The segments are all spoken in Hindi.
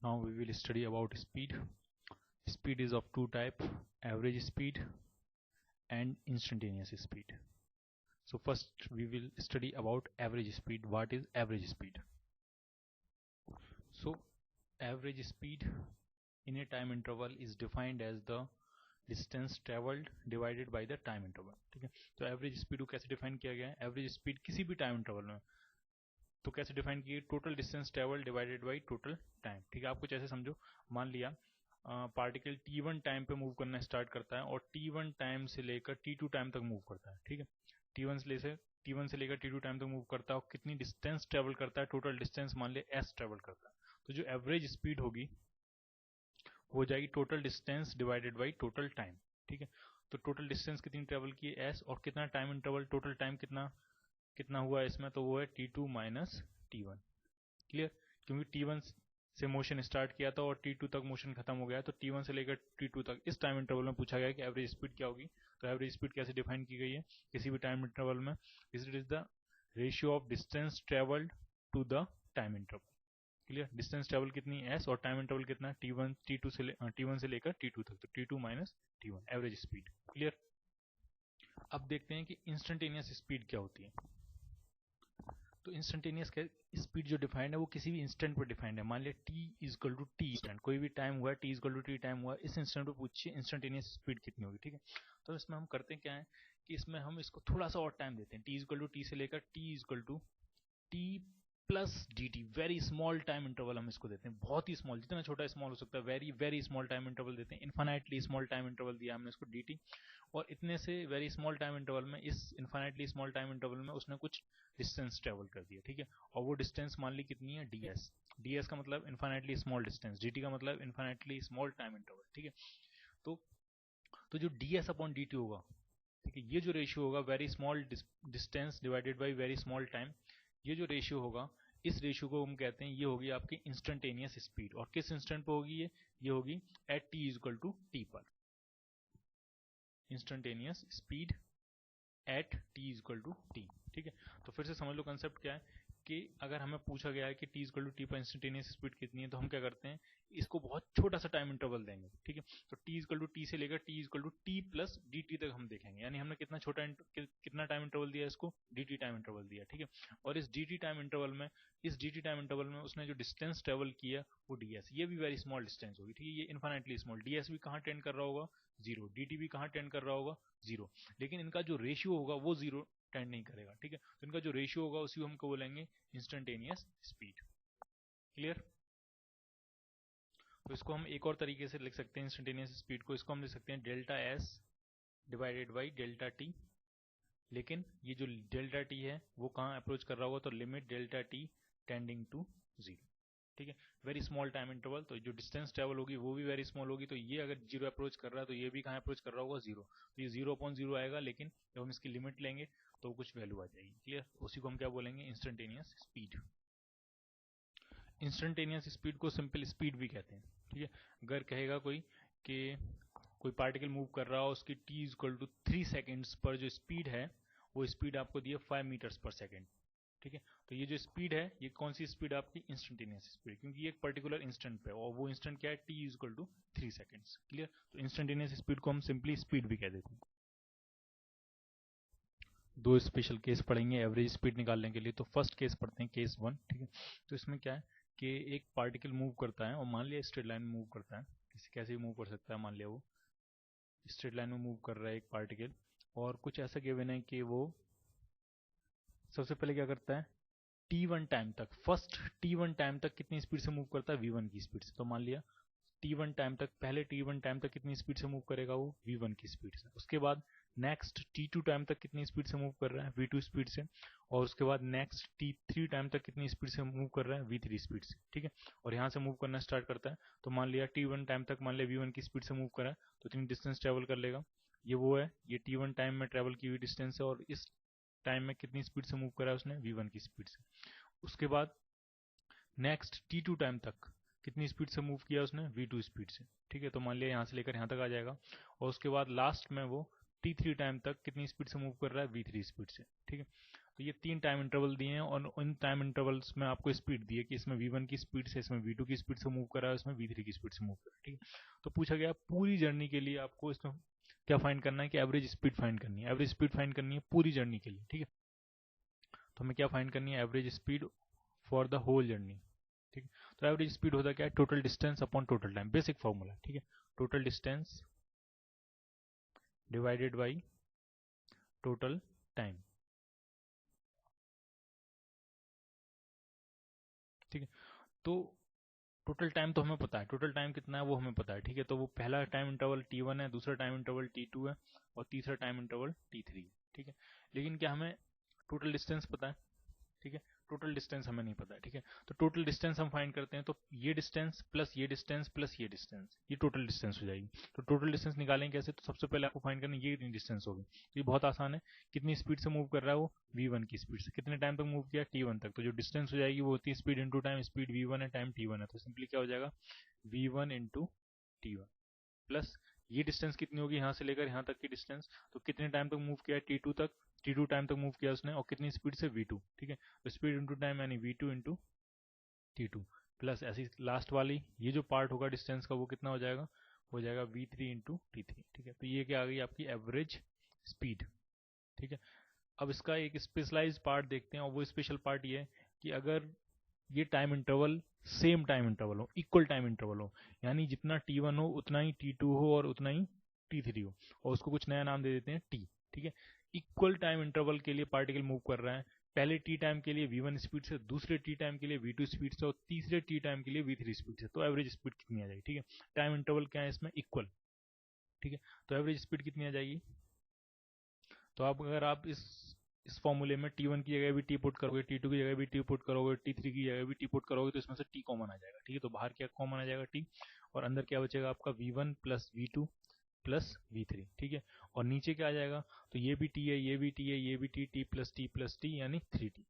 Now we will study about speed. Speed is of two type, average speed and instantaneous speed. So first we will study about average speed. What is average speed? So average speed in a time interval is defined as the distance traveled divided by the time interval. ठीक है, तो एवरेज स्पीड को कैसे डिफाइन किया गया है? एवरेज स्पीड किसी भी टाइम इंटरवल में तो कैसे डिफाइन किए? Total distance travel divided by total time. ठीक है, आप कुछ ऐसे समझो, मान लिया पार्टिकल t1 टाइम पे मूव करना स्टार्ट करता है और t1 टाइम से लेकर t2 टाइम तक मूव करता है. ठीक है, t1 से लेकर t2 टाइम तक मूव करता है और कितनी डिस्टेंस ट्रेवल करता है? टोटल डिस्टेंस मान ले s ट्रेवल करता है. तो जो एवरेज स्पीड होगी हो जाएगी total distance divided by total time. ठीक है, तो टोटल डिस्टेंस कितनी ट्रेवल की है s और कितना टाइम इंटरवल, टोटल टाइम कितना हुआ इसमें, तो वो है t2 माइनस t1. क्लियर, क्योंकि t1 से मोशन स्टार्ट किया था और t2 तक मोशन खत्म हो गया, तो t1 से लेकर t2 तक इस टाइम इंटरवल में पूछा गया कि एवरेज स्पीड क्या होगी. तो एवरेज स्पीड कैसे डिफाइन की गई है किसी भी टाइम इंटरवल में? It is the ratio of distance travelled to the time interval. Clear, distance travel कितनी s और टाइम इंटरवल कितना t1 से लेकर t2 तक, तो t2 minus t1 average speed. Clear, अब देखते हैं कि इंस्टेंटेनियस स्पीड क्या होती है. तो इंस्टेंटेनियस स्पीड जो डिफाइंड है वो किसी भी इंस्टेंट पर डिफाइंड है. मान लिया t is equal to t instant, कोई भी टाइम हुआ t is equal to t time हुआ, इस इंस्टेंट पर पूछिए इंस्टेंटेनियस स्पीड कितनी होगी. ठीक है, तो इसमें हम करते हैं क्या है कि इसमें हम इसको थोड़ा सा और टाइम देते हैं. t इजकल टू टी से लेकर t is equal to t plus d t, very small time interval हम इसको देते हैं, बहुत ही स्मॉल, जितना छोटा स्मॉल हो सकता है, very very small time interval देते हैं. इन्फाइनाइटली स्मॉल टाइम इंटरवल दिया हमने इसको डी टी, और इतने से वेरी स्मॉल टाइम इंटरवल में, इस इन्फाइनाइटली स्मॉल टाइम इंटरवल में उसने कुछ डिस्टेंस ट्रेवल कर दिया. ठीक है, और वो डिस्टेंस मान ली कितनी है, ds. ds का मतलब इन्फाइनाइटली स्मॉल डिस्टेंस, dt का मतलब इन्फाइनाइटली स्मॉल टाइम इंटरवल. ठीक है, तो जो ds अपॉन dt होगा, ठीक है, ये जो रेशियो होगा very small distance divided by very small time, ये जो रेशियो होगा, इस रेशियो को हम कहते हैं ये होगी आपकी इंस्टेंटेनियस स्पीड. और किस इंस्टेंट पे होगी ये होगी at t is equal to T पर. Instantaneous speed at t is equal to T. ठीक है, तो फिर से समझ लो कंसेप्ट क्या है कि अगर हमें पूछा गया है कि t इजक्वल टू टी पर इंस्टेंटेनियस स्पीड कितनी है, तो हम क्या करते हैं, इसको बहुत छोटा सा टाइम इंटरवल देंगे. ठीक है, तो t इजक्वल टू टी से लेकर t is equal to t plus d t तक हम देखेंगे, यानी हमने कितना टाइम इंटरवल दिया इसको, dt टाइम इंटरवल दिया. ठीक है, और इस dt टाइम इंटरवल में उसने जो डिस्टेंस ट्रेवल किया वो ds, ये भी वेरी स्मॉल डिस्टेंस होगी. ठीक है, ये इन्फाइनाइटली स्मॉल, ds भी कहाँ टेंड कर रहा होगा, जीरो, dt भी कहाँ टेंड कर रहा होगा, जीरो. लेकिन इनका जो रेशियो होगा वो जीरो टेंड नहीं करेगा. ठीक है, तो इनका जो रेशियो होगा उसी को हमको बोलेंगे इंस्टेंटेनियस स्पीड. क्लियर, तो इसको हम एक और तरीके से लिख सकते हैं इंस्टेंटेनियस स्पीड को, इसको हम लिख सकते हैं delta S divided by delta T. लेकिन ये जो डेल्टा टी है वो कहाँ अप्रोच कर रहा होगा, तो limit delta t tending to zero. ठीक है, वेरी स्मॉल टाइम इंटरवल, तो जो डिस्टेंस ट्रेवल होगी वो भी वेरी स्मॉल होगी, तो ये अगर जीरो अप्रोच कर रहा है तो ये भी कहाँ अप्रोच कर रहा होगा, जीरो. तो ये जीरो अपॉन जीरो आएगा, लेकिन जब हम इसकी लिमिट लेंगे तो कुछ वैल्यू आ जाएगी. क्लियर, उसी को हम क्या बोलेंगे, इंस्टेंटेनियस स्पीड. इंस्टेंटेनियस स्पीड को सिंपल स्पीड भी कहते हैं. ठीक है, अगर कहेगा कोई कि कोई पार्टिकल मूव कर रहा हो, उसकी t इक्वल टू 3 सेकेंड्स पर जो स्पीड है वो स्पीड आपको दी है 5 मीटर्स पर सेकेंड. ठीक है, तो ये जो स्पीड है ये कौन सी स्पीड आपकी, इंस्टेंटेनियस स्पीड, क्योंकि ये एक पर्टिकुलर इंस्टेंट पे, और वो इंस्टेंट क्या है, t equal to 3 seconds. Clear, तो इंस्टेंटेनियस स्पीड को हम सिंपली स्पीड भी कह देते हैं. दो स्पेशल केस पढ़ेंगे एवरेज स्पीड निकालने के लिए. तो फर्स्ट केस पढ़ते हैं, केस 1. ठीक है, तो इसमें क्या है कि एक पार्टिकल मूव करता है और मान लिया स्ट्रेट लाइन में मूव करता है, कैसे भी मूव कर सकता है, मान लिया वो स्ट्रेट लाइन में मूव कर रहा है एक पार्टिकल, और कुछ ऐसा गिवन है कि वो सबसे पहले क्या करता है, t1 टाइम तक, फर्स्ट t1 टाइम तक कितनी स्पीड से मूव करता है, v1 की स्पीड से. तो मान लिया t1 टाइम तक, पहले t1 टाइम तक कितनी स्पीड से मूव करेगा वो, v1 की स्पीड से. उसके बाद नेक्स्ट t2 टाइम तक कितनी स्पीड से मूव कर रहा है, v2 स्पीड से. और उसके बाद नेक्स्ट t3 टाइम तक कितनी स्पीड से मूव कर रहा है, v3 स्पीड से. ठीक है, और यहाँ से मूव करना स्टार्ट करता है, तो मान लिया t1 टाइम तक, मान लिया v1 की स्पीड से मूव करा है, तो इतनी डिस्टेंस ट्रेवल कर लेगा. ये वो है, ये t1 टाइम में ट्रेवल की हुई डिस्टेंस है, और इस टाइम में कितनी स्पीड से मूव करा है उसने, v1 की स्पीड से. उसके बाद नेक्स्ट t2 टाइम तक कितनी स्पीड से मूव किया उसने, v2 स्पीड से. ठीक है, तो मान लिया यहाँ से लेकर यहाँ तक आ जाएगा, और उसके बाद लास्ट में वो t3 टाइम तक कितनी स्पीड से मूव कर रहा है, v3 स्पीड से. ठीक है, तो ये 3 टाइम इंटरवल दिए हैं और उन टाइम इंटरवल्स में आपको स्पीड दी है कि इसमें v1 की स्पीड से, इसमें v2 की स्पीड से मूव कर रहा है, इसमें v3 की स्पीड से मूव कर रहा है। ठीक है, तो पूछा गया पूरी जर्नी के लिए आपको इसमें क्या फाइंड करना है कि एवरेज स्पीड फाइंड करनी है, एवरेज स्पीड फाइंड करनी है पूरी जर्नी के लिए। ठीक है, तो हमें क्या फाइंड करनी है, average speed for the whole journey. ठीक है, तो एवरेज स्पीड होता क्या है, total distance upon total time, basic formula. ठीक है, total distance divided by total time. ठीक है, तो टोटल टाइम तो हमें पता है, टोटल टाइम कितना है वो हमें पता है। ठीक है, तो वो पहला टाइम इंटरवल t1 है, दूसरा टाइम इंटरवल t2 है और तीसरा टाइम इंटरवल t3 है। ठीक है, लेकिन क्या हमें टोटल डिस्टेंस पता है? ठीक है, टोटल डिस्टेंस हमें नहीं पता है। ठीक है, तो टोटल डिस्टेंस हम फाइंड करते हैं, तो ये डिस्टेंस प्लस ये डिस्टेंस प्लस ये डिस्टेंस, ये टोटल डिस्टेंस हो जाएगी। तो टोटल डिस्टेंस निकालेंगे कैसे, तो सबसे पहले आपको फाइंड करना ये डिस्टेंस होगी। तो ये बहुत आसान है, कितनी स्पीड से मूव कर रहा है वो, v1 की स्पीड से, कितने टाइम तक मूव किया, t1 तक। तो जो डिस्टेंस हो जाएगी वो होती है speed into time, speed v1 है, टाइम t1 है, तो सिंपली क्या हो जाएगा v1 इंटू t1 प्लस ये डिस्टेंस कितनी होगी यहाँ से लेकर यहाँ तक की डिस्टेंस, तो कितने टाइम तक मूव किया t2 तक, t2 टाइम तक मूव किया उसने और कितनी स्पीड से v2। ठीक है, तो स्पीड इंटू टाइम यानी v2 इंटू t2 प्लस ऐसी लास्ट वाली ये जो पार्ट होगा डिस्टेंस का वो कितना हो जाएगा v3 इंटू t3। ठीक है, तो ये क्या आ गई आपकी एवरेज स्पीड। ठीक है, अब इसका एक स्पेशलाइज पार्ट देखते हैं और वो स्पेशल पार्ट ये है कि अगर ये time interval same time interval हो, इक्वल टाइम इंटरवल हो, यानी जितना t1 हो उतना ही t2 हो और उतना ही t3 हो, और उसको कुछ नया नाम दे देते हैं t। ठीक है, इक्वल टाइम इंटरवल के लिए पार्टिकल मूव कर रहा है, पहले t टाइम के लिए v1 स्पीड से, दूसरे t टाइम के लिए v2 स्पीड से और तीसरे t टाइम के लिए v3 स्पीड से, तो एवरेज स्पीड कितनी आ जाएगी। ठीक है, टाइम इंटरवल क्या है इसमें, इक्वल। ठीक है, तो एवरेज स्पीड कितनी आ जाएगी, तो आप अगर आप इस फॉर्मूले में t1 की जगह भी t पुट करोगे, t2 की जगह भी t पुट करोगे, t3 की जगह भी t पुट करोगे, तो इसमें से t कॉमन आ जाएगा। ठीक है, तो बाहर क्या कॉमन आ जाएगा t, और अंदर क्या बचेगा आपका v1 plus v2 plus v3। ठीक है, और नीचे क्या आ जाएगा, तो ये भी t है, ये भी t है, ये भी t प्लस t यानी 3t।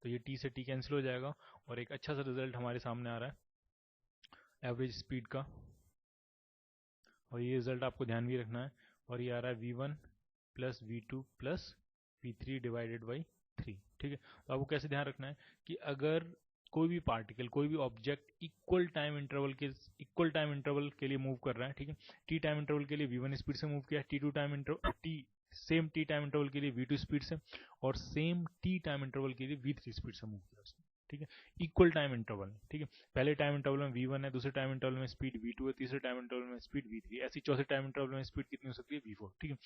तो ये t से t कैंसिल हो जाएगा और एक अच्छा सा रिजल्ट हमारे सामने आ रहा है एवरेज स्पीड का, और ये रिजल्ट आपको ध्यान भी रखना है। और ये आ रहा है v1 plus v2 plus v3 divided by 3। ठीक है, तो आपको कैसे ध्यान रखना है कि अगर कोई भी पार्टिकल, कोई भी ऑब्जेक्ट इक्वल टाइम इंटरवल के लिए मूव कर रहा है, ठीक है, t टाइम इंटरवल के लिए v1 स्पीड से मूव किया, t2 time interval same t time interval के लिए v2 स्पीड से, और सेम t टाइम इंटरवल के लिए v3 स्पीड से मूव किया उसने। ठीक है, इक्वल टाइम इंटरवल। ठीक है, पहले टाइम इंटरवल में v1 है, दूसरे टाइम इंटरवल में स्पीड v2 है, तीसरे टाइम इंटरवल में स्पीड v3, ऐसी चौथे टाइम इंटरवल में स्पीड कितनी हो सकती है, v4। ठीक है,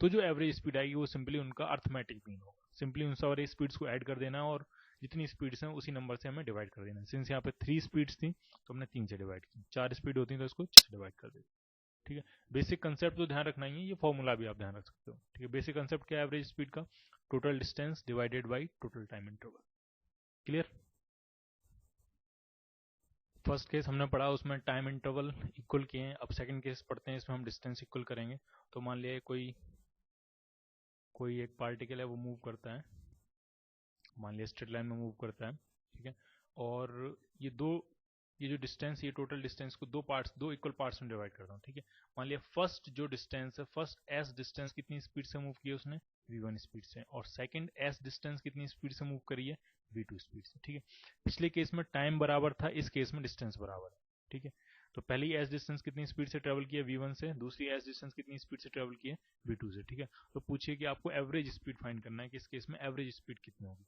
तो जो एवरेज स्पीड आएगी वो सिंपली उनका अर्थमेटिक मीन होगा, सिंपली उन सारे स्पीड्स को ऐड कर देना और जितनी स्पीड्स हैं उसी नंबर से हमें डिवाइड कर देना। सिंस यहाँ पे 3 स्पीड्स थी तो हमने 3 से डिवाइड की, 4 स्पीड होती तो इसको 6 से डिवाइड कर देते। ठीक है, बेसिक कंसेप्ट तो ध्यान रखना ही है, ये फॉर्मूला भी आप ध्यान रख सकते हो। ठीक है, बेसिक कंसेप्ट क्या है एवरेज स्पीड का, total distance divided by total time interval. Clear? First case हमने पढ़ा उसमें टाइम इंटरवल इक्वल किए हैं, अब सेकंड केस पढ़ते हैं, इसमें हम डिस्टेंस इक्वल करेंगे। तो मान लिया कोई एक पार्टिकल है वो मूव करता है, मान लिया स्ट्रेट लाइन में मूव करता है। ठीक है, और ये जो डिस्टेंस, ये टोटल डिस्टेंस को दो इक्वल पार्ट्स में डिवाइड करता हूँ। ठीक है, मान लिया फर्स्ट जो डिस्टेंस है, फर्स्ट एस डिस्टेंस कितनी स्पीड से मूव किया उसने, v1 स्पीड से, और सेकंड एस डिस्टेंस कितनी स्पीड से मूव करी है, v2 स्पीड से। ठीक है, पिछले केस में टाइम बराबर था, इस केस में डिस्टेंस बराबर है। ठीक है, तो पहली एस डिस्टेंस कितनी स्पीड से ट्रेवल किया v1 से, दूसरी एस डिस्टेंस कितनी स्पीड से ट्रेवल किया v2 से। ठीक है, तो पूछिए कि आपको एवरेज स्पीड फाइंड करना है कि इस केस में एवरेज स्पीड कितनी होगी।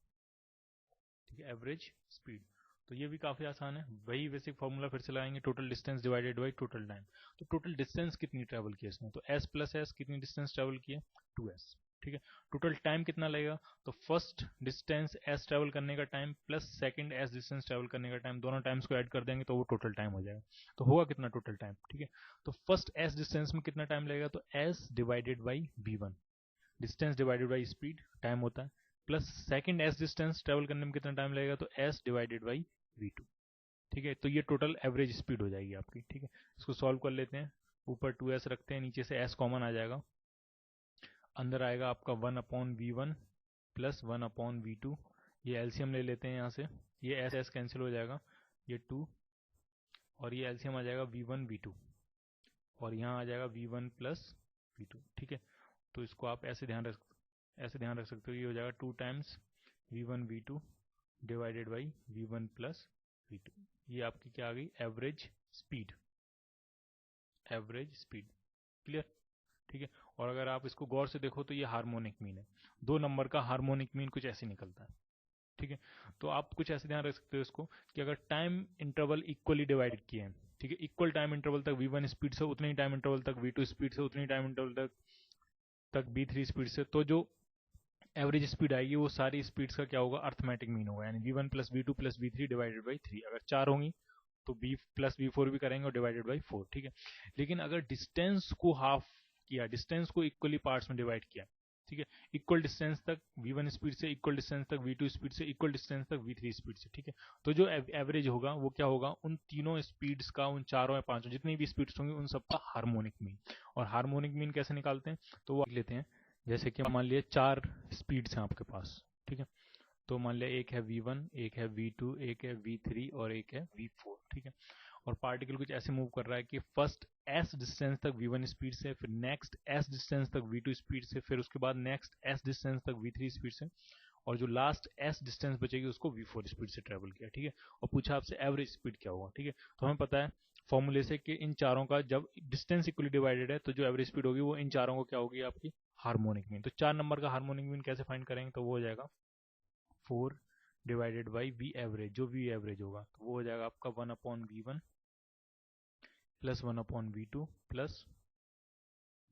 ठीक है, एवरेज स्पीड, तो ये भी काफी आसान है, वही बेसिक फॉर्मूला फिर से लगाएंगे, total distance divided by total time. तो टोटल डिस्टेंस कितनी ट्रेवल की इसने, तो s प्लस s कितनी डिस्टेंस ट्रेवल की है, 2s। ठीक है, टोटल टाइम कितना लगेगा, तो फर्स्ट डिस्टेंस s ट्रेवल करने का time plus second s distance travel करने का टाइम, दोनों टाइम्स को ऐड कर देंगे तो वो टोटल टाइम हो जाएगा। तो होगा कितना टोटल टाइम। ठीक है, तो फर्स्ट s डिस्टेंस में कितना टाइम लगेगा, तो s divided by v1, distance divided by speed time होता है, plus second S distance travel करने में कितना टाइम लगेगा, तो एस डिवाइडेड बाई v2। ठीक है, तो ये टोटल एवरेज स्पीड हो जाएगी आपकी। ठीक है, इसको सॉल्व कर लेते हैं, ऊपर 2s रखते हैं, नीचे से s कॉमन आ जाएगा, अंदर आएगा आपका 1/v1 प्लस 1/v2, ये एलसीएम ले लेते हैं यहाँ से, ये s कैंसिल हो जाएगा, ये 2 और ये एलसीएम आ जाएगा v1 v2, और यहाँ आ जाएगा v1 प्लस v2। ठीक है, तो इसको आप ऐसे ध्यान रख सकते हो, ये हो जाएगा 2 times v1 v2 divided by v1 plus v2। ये आपकी क्या आ गई, average speed, average speed. Clear, ठीक है। और अगर आप इसको गौर से देखो तो ये हार्मोनिक मीन है, दो नंबर का हार्मोनिक मीन कुछ ऐसे निकलता है, ठीक है। तो आप कुछ ऐसे ध्यान रख सकते हो इसको कि अगर टाइम इंटरवल इक्वली डिवाइडेड किए हैं, ठीक है, इक्वल टाइम इंटरवल तक v1 स्पीड से, उतनी टाइम इंटरवल तक v2 स्पीड से, उतनी टाइम इंटरवल तक v3 स्पीड से, तो जो एवरेज स्पीड आएगी वो सारी स्पीड्स का क्या होगा, अर्थमेटिक मीन होगा, यानी v1 plus v2 plus v3 divided by 3। अगर 4 होंगी तो v प्लस v4 भी करेंगे और डिवाइडेड बाई 4, ठीक है। लेकिन अगर डिस्टेंस को हाफ किया, डिस्टेंस को इक्वली पार्ट्स में डिवाइड किया, ठीक है, इक्वल डिस्टेंस तक v1 स्पीड से, इक्वल डिस्टेंस तक v2 स्पीड से, इक्वल डिस्टेंस तक v3 स्पीड से, ठीक है, तो जो एवरेज होगा वो क्या होगा, उन तीनों स्पीड्स का, उन चारों या पांचों जितनी भी स्पीड्स होंगी उन सबका हार्मोनिक मीन। और हार्मोनिक मीन कैसे निकालते हैं, तो वो लेते हैं, जैसे कि मान लिया 4 स्पीड्स हैं आपके पास, ठीक है, तो मान लिया एक है v1, एक है v2, एक है v3 और एक है v4, ठीक है। और पार्टिकल कुछ ऐसे मूव कर रहा है कि फर्स्ट s डिस्टेंस तक v1 स्पीड से, फिर नेक्स्ट s डिस्टेंस तक v2 स्पीड से, फिर उसके बाद नेक्स्ट s डिस्टेंस तक v3 स्पीड से, और जो लास्ट s डिस्टेंस बचेगी उसको v4 स्पीड से ट्रेवल किया, ठीक है। और पूछा आपसे एवरेज स्पीड क्या होगा, ठीक है। तो हमें पता है फॉर्मूले से कि इन चारों का जब डिस्टेंस इक्वली डिवाइडेड है तो जो एवरेज स्पीड होगी वो इन चारों को क्या होगी, आपकी हार्मोनिक मीन। तो 4 नंबर का हार्मोनिक मीन कैसे फाइंड करेंगे, तो वो हो जाएगा 4 डिवाइडेड बाई वी एवरेज, जो वी एवरेज होगा तो वो हो जाएगा आपका 1/v1 plus 1/v2 plus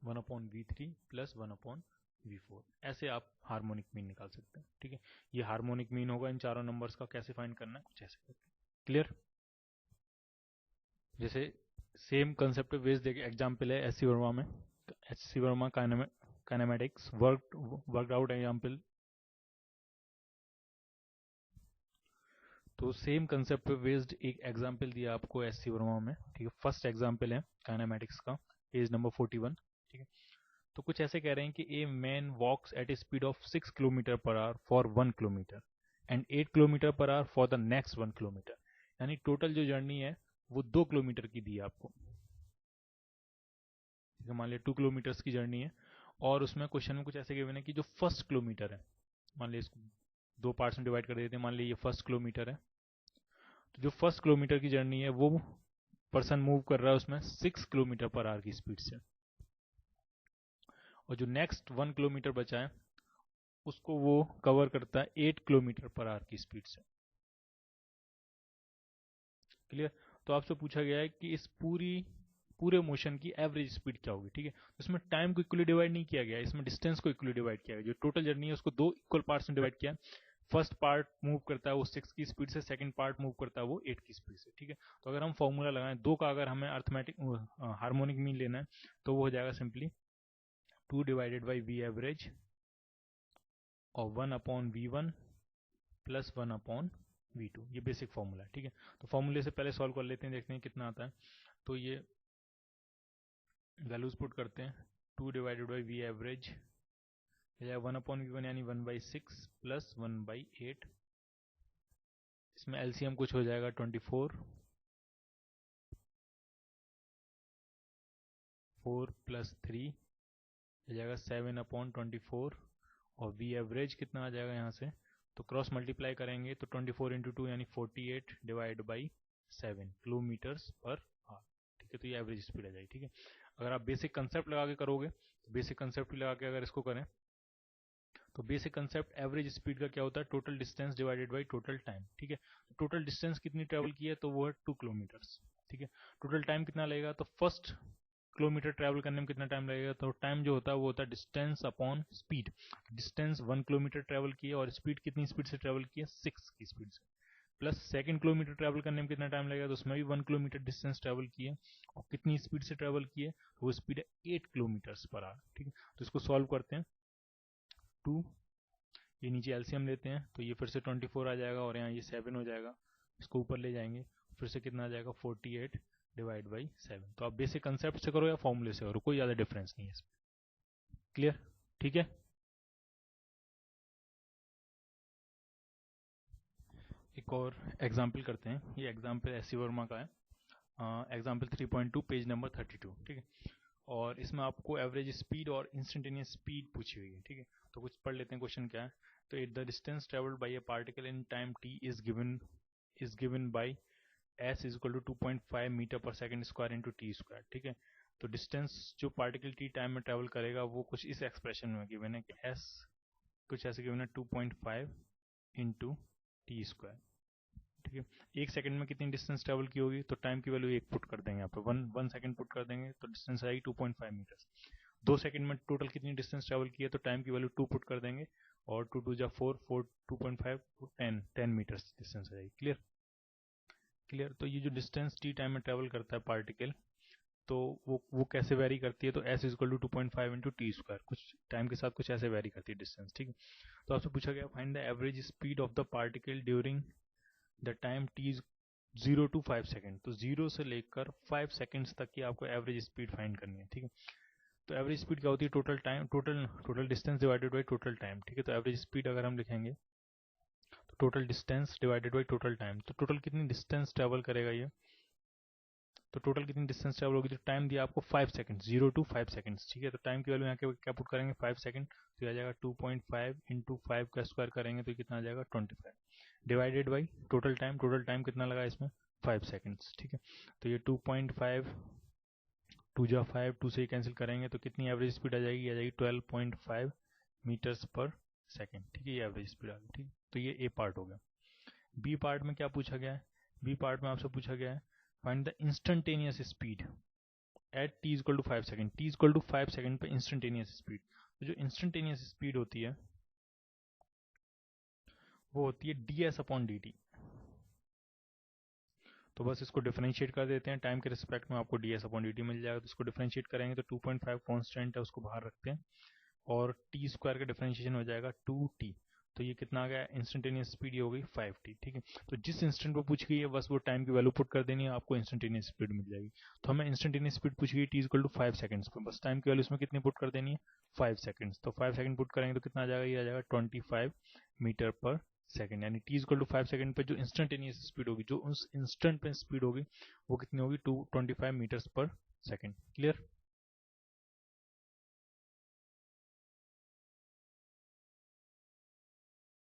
1/v3 plus 1/v4। ऐसे आप हार्मोनिक मीन निकाल सकते हैं, ठीक है। ये हार्मोनिक मीन होगा इन चारों नंबर्स का, कैसे फाइंड करना है कुछ ऐसे करके। क्लियर, जैसे सेम कंसेप्ट बेस्ड एक एग्जाम्पल है एस सी वर्मा में, S C Verma kinematics worked out example. तो सेम कंसेप्ट पे बेस्ड एक एग्जाम्पल दिया आपको एस सी वर्मा में, ठीक है। फर्स्ट एग्जाम्पल है काइनेमेटिक्स का, पेज नंबर 41, ठीक है। तो कुछ ऐसे कह रहे हैं कि a man walks at a speed of 6 kilometre per hour for 1 kilometre and 8 kilometre per hour for the next 1 kilometre. यानी टोटल जो जर्नी है वो 2 किलोमीटर की दी है आपको, ठीक है। मान लिया 2 किलोमीटर की जर्नी है और उसमें क्वेश्चन में कुछ ऐसे गिवन है कि जो फर्स्ट किलोमीटर है, मान लिया इसको 2 पार्ट्स में डिवाइड कर देते हैं, मान लिया ये फर्स्ट किलोमीटर है, तो जो फर्स्ट किलोमीटर की जर्नी है वो पर्सन मूव कर रहा है उसमें 6 किलोमीटर पर आवर की स्पीड से, और जो नेक्स्ट 1 किलोमीटर बचा है उसको वो कवर करता है 8 किलोमीटर पर आवर की स्पीड से। क्लियर, तो आपसे पूछा गया है कि इस पूरे मोशन की एवरेज स्पीड क्या होगी, ठीक है। तो इसमें टाइम को इक्वली डिवाइड नहीं किया गया, इसमें डिस्टेंस को इक्वली डिवाइड किया गया। जो टोटल जर्नी है उसको 2 इक्वल पार्ट्स में डिवाइड किया। फर्स्ट पार्ट मूव करता है वो 6 की स्पीड से, सेकंड पार्ट मूव करता है वो 8 की स्पीड से, ठीक है। तो अगर हम फॉर्मूला लगाएं, दो का अगर हमें अर्थमेटिक हार्मोनिक मीन लेना है तो वो हो जाएगा simply 2 divided by v average और 1/v1 प्लस 1/v2। ये बेसिक फॉर्मूला है, ठीक है। तो फॉर्मूले से पहले सॉल्व कर लेते हैं, देखते हैं कितना आता है। तो ये वैल्यूज पुट करते हैं, 2 divided by v average 1/v1 यानी 1/6 प्लस 1/8, इसमें एलसीएम कुछ हो जाएगा 24, 4 प्लस 3 हो जाएगा 7/24, और वी एवरेज कितना आ जाएगा यहाँ से, तो क्रॉस मल्टीप्लाई करेंगे तो 24 इंटू 2 यानी 48 divide by 7 kilometres per hour, ठीक है। तो ये एवरेज स्पीड आ जाएगी, ठीक है। अगर आप बेसिक कंसेप्ट लगा के करोगे तो बेसिक कंसेप्ट लगा के अगर इसको करें तो बेसिक कंसेप्ट एवरेज स्पीड का क्या होता है, total distance divided by total time, ठीक है। टोटल डिस्टेंस कितनी ट्रेवल की है, तो वो है 2 किलोमीटर्स, ठीक है। टोटल टाइम कितना लगेगा, तो फर्स्ट किलोमीटर ट्रैवल करने में कितना टाइम लगेगा, तो टाइम जो होता है वो होता है distance upon speed. Distance 1 kilometre travel किया और स्पीड कितनी स्पीड से ट्रैवल किया, 6 की स्पीड से, प्लस सेकंड किलोमीटर ट्रैवल करने में कितना टाइम लगेगा, तो उसमें भी 1 किलोमीटर डिस्टेंस ट्रैवल किए और कितनी स्पीड से ट्रैवल किए, तो वो स्पीड है 8 किलोमीटर पर आवर, ठीक है। तो इसको सॉल्व करते हैं, 2 ये नीचे एलसीएम लेते हैं तो ये फिर से 24 आ जाएगा और यहाँ ये 7 हो जाएगा, इसको ऊपर ले जाएंगे फिर से कितना आ जाएगा 48 डिवाइड बाई 7। तो आप बेसिक कंसेप्ट से करो या फॉर्मूले से करो, कोई ज़्यादा डिफरेंस नहीं है इसमें। क्लियर, ठीक है। एक और एग्जाम्पल करते हैं, ये एग्जाम्पल एस सी वर्मा का है, एग्जाम्पल 3.2 पेज नंबर 32, ठीक है। और इसमें आपको एवरेज स्पीड और इंस्टेंटेनियस स्पीड पूछी हुई है, ठीक है। तो कुछ पढ़ लेते हैं क्वेश्चन क्या है। तो the distance traveled by a particle in time t is given by s is equal to 2.5 metre पर second square into t square. ठीक है, तो डिस्टेंस जो पार्टिकल टी टाइम में ट्रेवल करेगा वो कुछ इस एक्सप्रेशन में गिवन है कि s कुछ ऐसे गिवन है 2.5 इंटू टी स्क्वायर। ठीक है, एक सेकंड में कितनी डिस्टेंस ट्रेवल की होगी, तो टाइम की वैल्यू 1 पुट कर देंगे यहाँ पे, वन सेकंड पुट कर देंगे तो डिस्टेंस आएगी 2.5 मीटर। 2 सेकंड में टोटल कितनी डिस्टेंस ट्रेवल की है, तो टाइम की वैल्यू 2 पुट कर देंगे और 2 2 जा 4 4 2.5 10 मीटर्स डिस्टेंस आ जाएगी। क्लियर। तो ये जो डिस्टेंस टी टाइम में ट्रेवल करता है पार्टिकल, तो वो कैसे वेरी करती है, तो s is equal to 2.5 into t square, कुछ टाइम के साथ कुछ ऐसे वेरी करती है डिस्टेंस। ठीक है, तो आपसे पूछा गया find the average speed of the particle during the time T is 0 to 5 second. तो 0 से लेकर 5 सेकेंड्स तक की आपको एवरेज स्पीड फाइंड करनी है। ठीक है, तो एवरेज स्पीड क्या होती है, total time, total distance divided by total time. ठीक है, तो एवरेज स्पीड अगर हम लिखेंगे तो total distance divided by total time, तो टोटल कितनी डिस्टेंस ट्रेवल करेगा ये, तो टोटल कितनी डिस्टेंस ट्रेवल होगी, तो टाइम दिया आपको 5 सेकंड, 0 to 5 सेकंड्स। ठीक है, तो टाइम की वैल्यू यहाँ के क्या पुट करेंगे 5 सेकंड, तो आ जाएगा 2.5 इंटू 5 का स्क्वायर करेंगे तो कितना आ जाएगा 25 डिवाइडेड बाई टोटल टाइम कितना लगा इसमें 5 सेकंड्स। ठीक है, तो ये 2.5 2 जा 5 2 से कैंसिल करेंगे तो कितनी एवरेज स्पीड आ जाएगी 12.5 मीटर्स पर सेकंड। ठीक है, ये एवरेज स्पीड आ गई। ठीक, तो ये ए पार्ट हो गया। बी पार्ट में क्या पूछा गया है, बी पार्ट में आपसे पूछा गया है find the instantaneous speed at t equal to 5 second, t equal to 5 second पे इंस्टेंटेनियस स्पीड। तो जो इंस्टेंटेनियस स्पीड होती है वो होती है ds अपॉन dt। तो बस इसको डिफरेंशिएट कर देते हैं, टाइम के रिस्पेक्ट में आपको ds अपॉन dt मिल जाएगा। तो इसको डिफरेंशिएट करेंगे तो 2.5 कांस्टेंट है उसको बाहर रखते हैं और टी स्क्वायर का डिफरेंशिएशन हो जाएगा 2t। तो ये कितना आ गया, इंस्टेंटेनियस स्पीड ये हो गई 5t। ठीक है, तो जिस इंस्टेंट पर पूछ गई है बस वो टाइम की वैल्यू पुट कर देनी है, आपको इंस्टेंटेनियस स्पीड मिल जाएगी। तो हमें इंस्टेंटेनियस स्पीड पूछ गई टी इक्वल टू 5 सेकंड्स पे, बस टाइम की वैल्यू इसमें कितनी पुट कर देनी है 5 सेकंड्स। तो 5 सेकंड पुट करेंगे तो कितना आ जाएगा, ये आ जाएगा 25 मीटर पर सेकंड, यानी टी इक्वल टू 5 सेकंड पे जो इंस्टेंटेनियस स्पीड होगी, जो उस इंस्टेंट पे स्पीड होगी वो कितनी होगी 25 मीटर्स पर सेकंड। क्लियर।